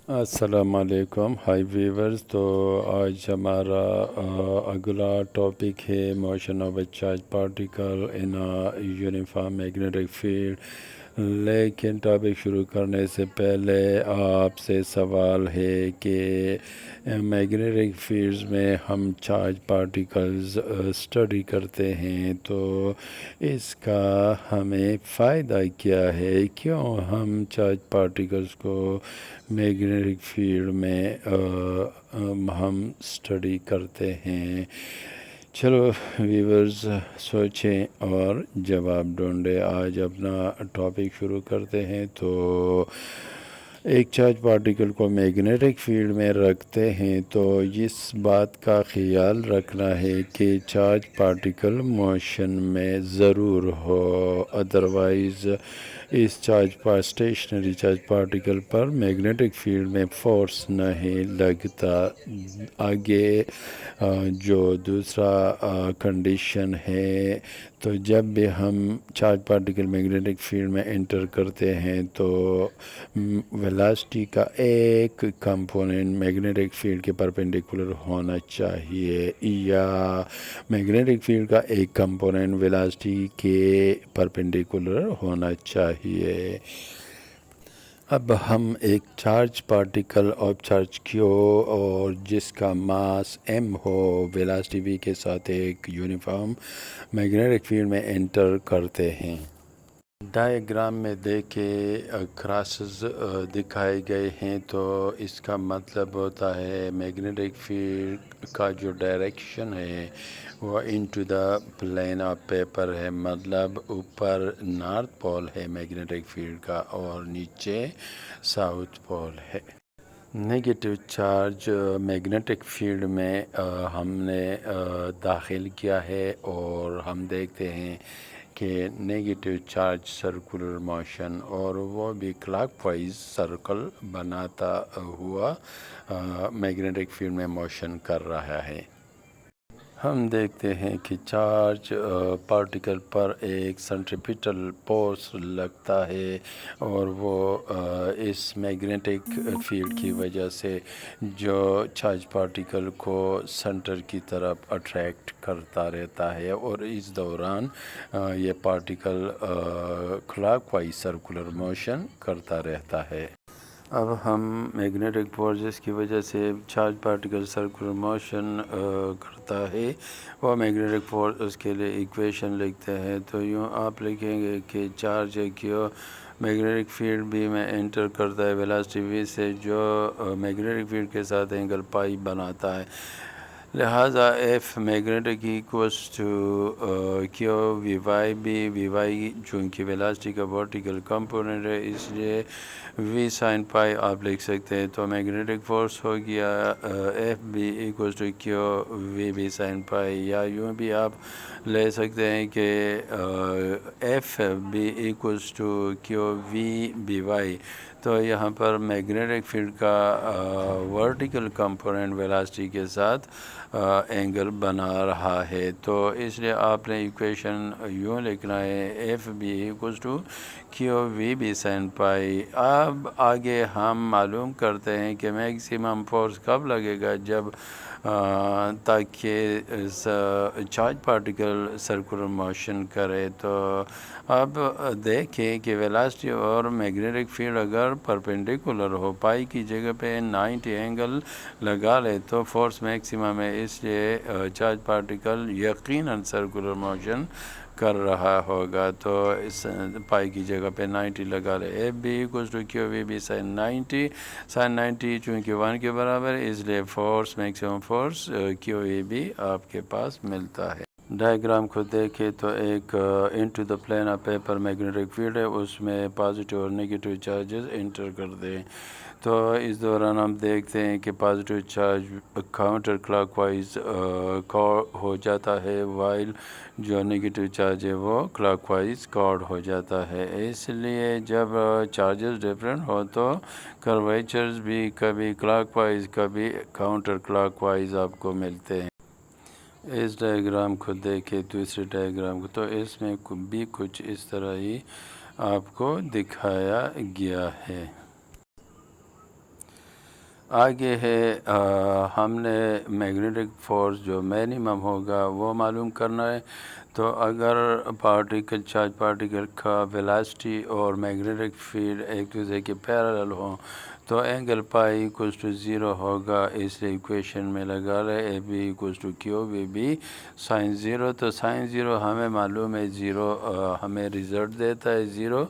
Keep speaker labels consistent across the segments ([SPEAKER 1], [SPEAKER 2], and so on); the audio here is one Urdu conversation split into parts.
[SPEAKER 1] السلام علیکم، ہائی ویورز۔ تو آج ہمارا اگلا ٹاپک ہے motion of a charge particle in uniform magnetic field. لیکن ٹاپک شروع کرنے سے پہلے آپ سے سوال ہے کہ میگنیٹک فیلڈز میں ہم چارج پارٹیکلز اسٹڈی کرتے ہیں تو اس کا ہمیں فائدہ کیا ہے، کیوں ہم چارج پارٹیکلز کو میگنیٹک فیلڈ میں ہم اسٹڈی کرتے ہیں۔ چلو ویورز، سوچیں اور جواب ڈھونڈیں۔ آج اپنا ٹاپک شروع کرتے ہیں۔ تو ایک چارج پارٹیکل کو میگنیٹک فیلڈ میں رکھتے ہیں تو اس بات کا خیال رکھنا ہے کہ چارج پارٹیکل موشن میں ضرور ہو، ادروائز اس اسٹیشنری چارج پارٹیکل پر میگنیٹک فیلڈ میں فورس نہیں لگتا۔ آگے جو دوسرا کنڈیشن ہے، تو جب بھی ہم چارج پارٹیکل میگنیٹک فیلڈ میں انٹر کرتے ہیں تو ویلاسٹی کا ایک کمپوننٹ میگنیٹک فیلڈ کے پرپینڈیکولر ہونا چاہیے، یا میگنیٹک فیلڈ کا ایک کمپوننٹ ویلاسٹی کے پرپینڈیکولر ہونا چاہیے۔ اب ہم ایک چارج پارٹیکل آف چارج کیو اور جس کا ماس ایم ہو، ویلاسٹی وی کے ساتھ ایک یونیفارم میگنیٹک فیلڈ میں انٹر کرتے ہیں۔ ڈائیگرام میں دیکھیں کراسز دکھائے گئے ہیں، تو اس کا مطلب ہوتا ہے میگنیٹک فیلڈ کا جو ڈائریکشن ہے وہ into the plane of paper ہے، مطلب اوپر نارتھ پول ہے میگنیٹک فیلڈ کا اور نیچے ساؤتھ پول ہے۔ نیگیٹو چارج میگنیٹک فیلڈ میں ہم نے داخل کیا ہے اور ہم دیکھتے ہیں کہ نیگیٹو چارج سرکولر موشن، اور وہ بھی کلاک وائز سرکل بناتا ہوا میگنیٹک فیلڈ میں موشن کر رہا ہے۔ ہم دیکھتے ہیں کہ چارج پارٹیکل پر ایک سینٹریپیٹل فورس لگتا ہے، اور وہ اس میگنیٹک فیلڈ کی وجہ سے جو چارج پارٹیکل کو سینٹر کی طرف اٹریکٹ کرتا رہتا ہے، اور اس دوران یہ particle clock wise circular motion کرتا رہتا ہے۔ اب ہم میگنیٹک فورسز کی وجہ سے چارج پارٹیکل سرکولر موشن کرتا ہے، وہ میگنیٹک فورس اس کے لیے ایکویشن لکھتے ہیں۔ تو یوں آپ لکھیں گے کہ چارج ہے کیو میگنیٹک فیلڈ بھی میں انٹر کرتا ہے ویلاسٹی وی سے، جو میگنیٹک فیلڈ کے ساتھ اینگل پائی بناتا ہے، لہٰذا F magnetic equals to q v y بھی، وی وائی چونکہ ویلاسٹی کا ورٹیکل کمپوننٹ ہے اس لیے وی سائن پائی آپ لکھ سکتے ہیں۔ تو میگنیٹک فورس ہو گیا F B equals to q v B sine pi, یا یوں بھی آپ لے سکتے ہیں کہ F B equals to q v B y. تو یہاں پر میگنیٹک فیلڈ کا ورٹیکل کمپوننٹ ویلاسٹی کے ساتھ اینگل بنا رہا ہے، تو اس لیے آپ نے ایکویشن یوں لکھنا ہے F B equals to q v B sine pi. اب آگے ہم معلوم کرتے ہیں کہ میکسیمم فورس کب لگے گا، جب تاکہ چارج پارٹیکل سرکولر موشن کرے۔ تو اب دیکھیں کہ ویلاسٹی اور میگنیٹک فیلڈ اگر پرپینڈیکولر ہو، پائی کی جگہ پہ 90 اینگل لگا لے تو فورس میکسیمم ہے، اس لیے چارج پارٹیکل یقیناً سرکولر موشن کر رہا ہوگا۔ تو اس پائی کی جگہ پہ 90 لگا لے، F B equals to q v B sine 90، sine 90 چونکہ 1 کے برابر ہے اس لیے force maximum force q v B آپ کے پاس ملتا ہے۔ ڈائیگرام کو دیکھیں تو ایک into the plane of paper magnetic field ہے، اس میں پازیٹیو اور نیگیٹو چارجز انٹر کرتے ہیں۔ تو اس دوران ہم دیکھتے ہیں کہ positive charge counter clockwise ہو جاتا ہے، وائل جو نیگیٹو چارج ہے وہ کلاک وائز کارڈ ہو جاتا ہے۔ اس لیے جب چارجز ڈفرینٹ ہو تو کرویچرز بھی کبھی کلاک وائز کبھی کاؤنٹر کلاک وائز آپ کو ملتے ہیں۔ اس ڈائیگرام کو دیکھیں، دوسرے ڈائیگرام کو، تو اس میں بھی کچھ اس طرح ہی آپ کو دکھایا گیا ہے۔ آگے ہے ہم نے میگنیٹک فورس جو منیمم ہوگا وہ معلوم کرنا ہے. تو اگر پارٹیکل چارج پارٹیکل کا ویلاسٹی اور میگنیٹک فیلڈ ایک دوسرے کے پیرالل ہوں تو اینگل پائی ایکوز ٹو 0 ہوگا. اس لیے ایکویشن میں لگا رہے A B equals to q B B sine 0. تو سائن 0 ہمیں معلوم ہے 0 ہمیں رزلٹ دیتا ہے 0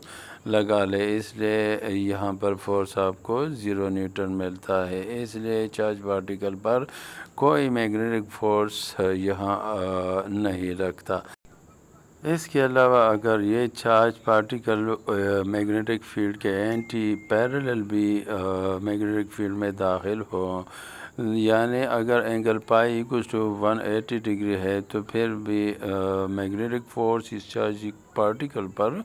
[SPEAKER 1] لگا لے. اس لیے یہاں پر فورس آپ کو 0 نیوٹن ملتا ہے. اس لیے چارج پارٹیکل پر کوئی میگنیٹک فورس یہاں نہیں رکھتا. اس کے علاوہ اگر یہ چارج پارٹیکل میگنیٹک فیلڈ کے اینٹی پیرلل بھی میگنیٹک فیلڈ میں داخل ہو، یعنی اگر angle pi equals to 180 degree ہے تو پھر بھی میگنیٹک فورس اس چارج پارٹیکل پر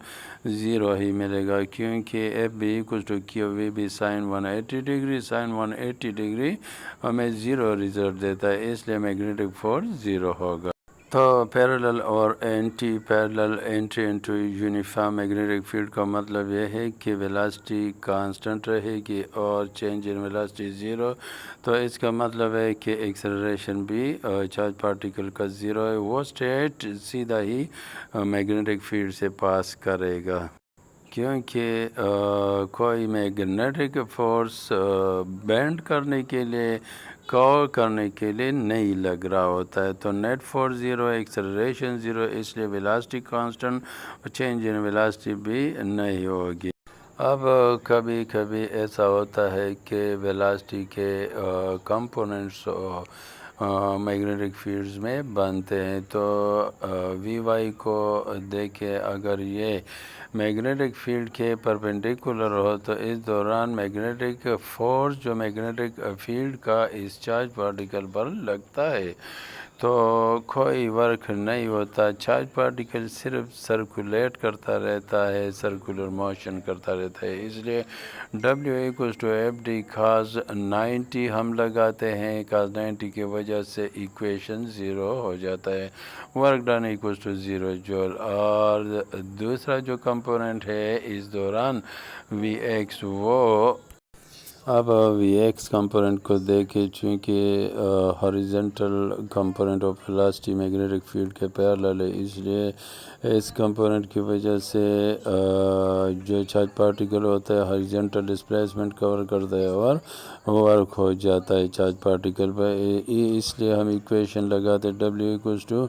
[SPEAKER 1] 0 ہی ملے گا، کیونکہ F B equals to q v بھی سائن 180 ڈگری. سائن 180 ڈگری ہمیں 0 رزلٹ دیتا ہے، اس لیے میگنیٹک فورس 0 ہوگا. تو پیرلل اور anti parallel entry into uniform magnetic field کا مطلب یہ ہے کہ ویلاسٹی کانسٹنٹ رہے گی اور چینج ان ویلاسٹی 0. تو اس کا مطلب ہے کہ ایکسلریشن بھی چارج پارٹیکل کا 0 ہے. وہ اسٹیٹ سیدھا ہی میگنیٹک فیلڈ سے پاس کرے گا، کیونکہ کوئی میگنیٹک فورس بینڈ کرنے کے لیے کور کرنے کے لیے نہیں لگ رہا ہوتا ہے. تو نیٹ فورس 0، ایکسلریشن 0، اس لیے ویلاسٹی کانسٹنٹ اور چینج ان ویلاسٹی بھی نہیں ہوگی. اب کبھی کبھی ایسا ہوتا ہے کہ ویلاسٹی کے کمپوننٹس میگنیٹک فیلڈز میں بنتے ہیں. تو وی وائی کو دیکھیں، اگر یہ میگنیٹک فیلڈ کے پرپینڈیکولر ہو تو اس دوران میگنیٹک فورس جو میگنیٹک فیلڈ کا اس چارج پارٹیکل پر لگتا ہے تو کوئی ورک نہیں ہوتا. چارج پارٹیکل صرف سرکولیٹ کرتا رہتا ہے، سرکولر موشن کرتا رہتا ہے. اس لیے W equals to F D cos 90 ہم لگاتے ہیں. کاز 90 کی وجہ سے ایکویشن 0 ہو جاتا ہے. ورک ڈن ایکوز ٹو 0 جول. اور دوسرا جو کمپوننٹ ہے اس دوران وی ایکس، وہ اب وی ایکس کمپوننٹ کو دیکھیں. چونکہ horizontal component of velocity magnetic field کے پیرلل ہے، اس لیے اس کمپوننٹ کی وجہ سے جو چارج پارٹیکل ہوتا ہے ہاریزنٹل ڈسپلیسمنٹ کور کرتا ہے اور ورک ہو جاتا ہے چارج پارٹیکل پہ. اس لیے ہم ایکویشن لگاتے W equals to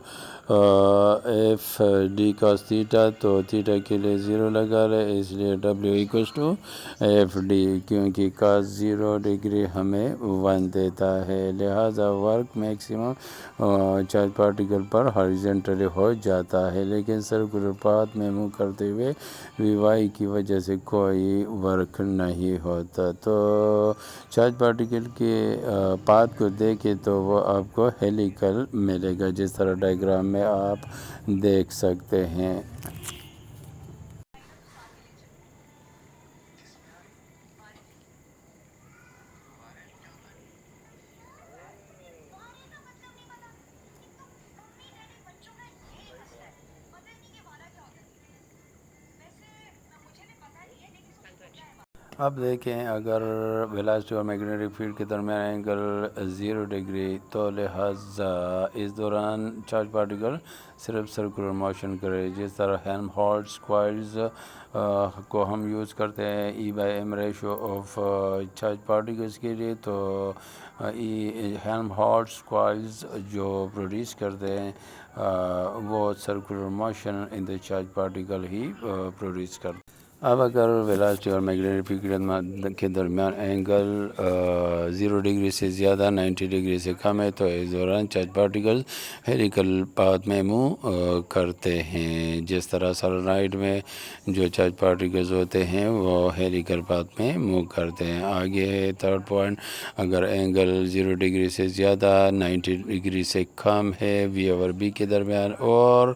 [SPEAKER 1] F D cos theta. تو تھیٹا کے لیے 0 لگا رہے، اس لیے W equals to F D, کیونکہ کاس 0 ڈگری ہمیں 1 دیتا ہے. لہذا ورک میکسیمم چارج پارٹیکل پر ہاریزنٹلی ہو جاتا ہے، لیکن سرکولر پاتھ میں موو کرتے ہوئے وی وائی کی وجہ سے کوئی ورک نہیں ہوتا. تو چارج پارٹیکل کے پاتھ کو دیکھیں تو وہ آپ کو ہیلیکل ملے گا، جس طرح ڈائیگرام میں آپ دیکھ سکتے ہیں. اب دیکھیں، اگر ویلاسٹی اور میگنیٹک فیلڈ کے درمیان اینگل 0 ڈگری تو لہذا اس دوران چارج پارٹیکل صرف سرکولر موشن کرے. جس طرح ہیلمہولٹز کوائلز کو ہم یوز کرتے ہیں E/m ratio of charge particles کے لیے، تو ہیلمہولٹز کوائلز جو پروڈیوس کرتے ہیں وہ سرکولر موشن ان دا چارج پارٹیکل ہی پروڈیوس کرتے ہیں. اب اگر ویلاسٹی اور میگنیٹک فیلڈ کے درمیان اینگل 0 ڈگری سے زیادہ 90 ڈگری سے کم ہے تو اس دوران چارج پارٹیکل ہیلیکل پاتھ میں موو کرتے ہیں. جس طرح سولنوائڈ میں جو چارج پارٹیکلز ہوتے ہیں وہ ہیلیکل پاتھ میں موو کرتے ہیں. آگے ہے تھرڈ پوائنٹ، اگر اینگل 0 ڈگری سے زیادہ 90 ڈگری سے کم ہے وی اور بی کے درمیان اور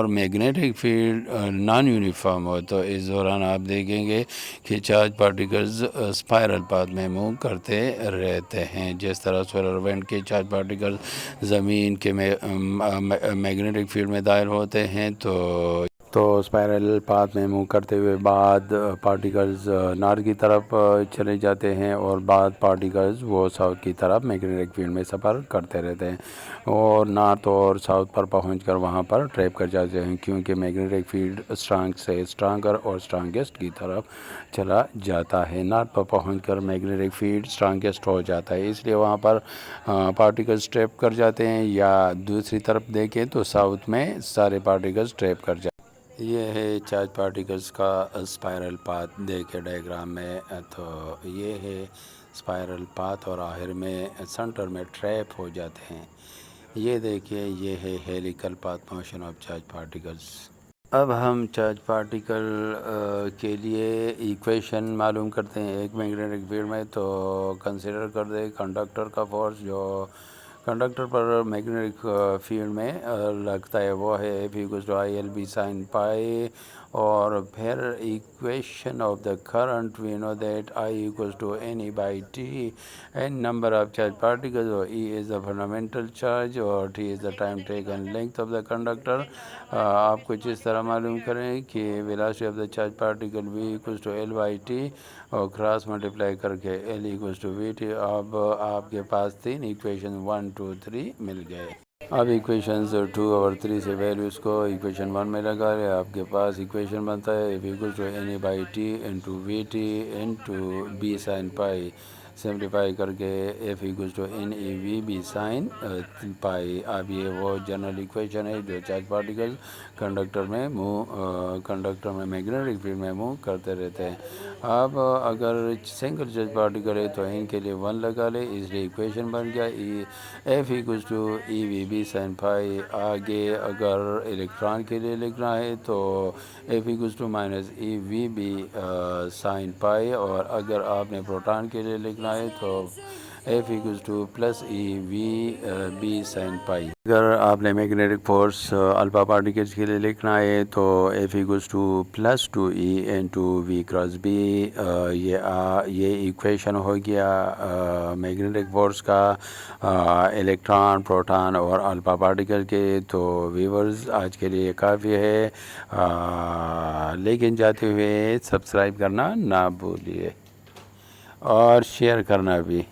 [SPEAKER 1] میگنیٹک فیلڈ نان یونیفارم ہو تو اس دوران آپ دیکھیں گے کہ چارج پارٹیکلز اسپائرل پاتھ میں موو کرتے رہتے ہیں. جس طرح سولر وینڈ کے چارج پارٹیکل زمین کے میگنیٹک فیلڈ میں داخل ہوتے ہیں تو تو اسپائرل پاتھ میں موو کرتے ہوئے بعد پارٹیکلز نارتھ کی طرف چلے جاتے ہیں اور بعد پارٹیکلز وہ ساؤتھ کی طرف میگنیٹک فیلڈ میں سفر کرتے رہتے ہیں اور نارتھ اور ساؤتھ پر پہنچ کر وہاں پر ٹریپ کر جاتے ہیں، کیونکہ میگنیٹک فیلڈ اسٹرانگ سے اسٹرانگر اور اسٹرانگیسٹ کی طرف چلا جاتا ہے۔ نارتھ پر پہنچ کر میگنیٹک فیلڈ اسٹرانگیسٹ ہو جاتا ہے، اس لیے وہاں پر پارٹیکلز ٹریپ کر جاتے ہیں، یا دوسری طرف دیکھیں تو ساؤتھ میں سارے پارٹیکلز ٹریپ کر جاتے ہیں۔ یہ ہے چارج پارٹیکلز کا اسپائرل پاتھ دیکھے ڈائیگرام میں، تو یہ ہے اسپائرل پاتھ اور آخر میں سینٹر میں ٹریپ ہو جاتے ہیں۔ یہ دیکھیے، یہ ہے helical path motion of charge particles. اب ہم چارج پارٹیکل کے لیے ایکویشن معلوم کرتے ہیں ایک میگنیٹک فیلڈ میں، تو کنسیڈر کر دیں کنڈکٹر کا فورس جو کنڈکٹر پر میگنیٹک فیلڈ میں لگتا ہے، وہ ہے F=ILB sin pi، اور پھر equation of the current we know that I=NE/T، n number of charge particles, اور E is the fundamental charge اور T is the time taken length of the conductor۔ آپ کچھ اس طرح معلوم کریں کہ velocity of the charge particle V=L/T اور کراس ملٹیپلائی کر کے L=VT۔ اب آپ کے پاس 3 ایکویشن 1 2 3 مل گئے۔ اب ایکویشنز 2 اور 3 سے ویلیوز کو ایکویشن 1 میں لگا لیں، آپ کے پاس ایکویشن بنتا ہے F=NE/T ×VT × B sin pi، simplify کر کے F=NEVB sin pi۔ اب یہ وہ جنرل ایکویشن ہے جو چارج پارٹیکل کنڈکٹر میں میگنیٹک فیلڈ میں موو کرتے رہتے ہیں۔ اب اگر سنگل چارج پارٹیکل ہے تو ان کے لیے 1 لگا لیں، اس لیے ایکویشن بن گیا F=EVB sin pi۔ آگے اگر الیکٹران کے لیے لکھنا ہے تو F=-EVB sin pi، اور اگر آپ نے پروٹان کے لیے لکھنا ہے تو F=+EVB sin pi۔ اگر آپ نے میگنیٹک فورس الفا پارٹیکلز کے لیے لکھنا ہے تو F=+2E × V × B۔ یہ ایکویشن ہو گیا میگنیٹک فورس کا الیکٹران، پروٹان اور الفا پارٹیکل کے۔ تو ویورز آج کے لیے کافی ہے، لیکن جاتے ہوئے سبسکرائب کرنا نہ بھولیے اور شیئر کرنا بھی۔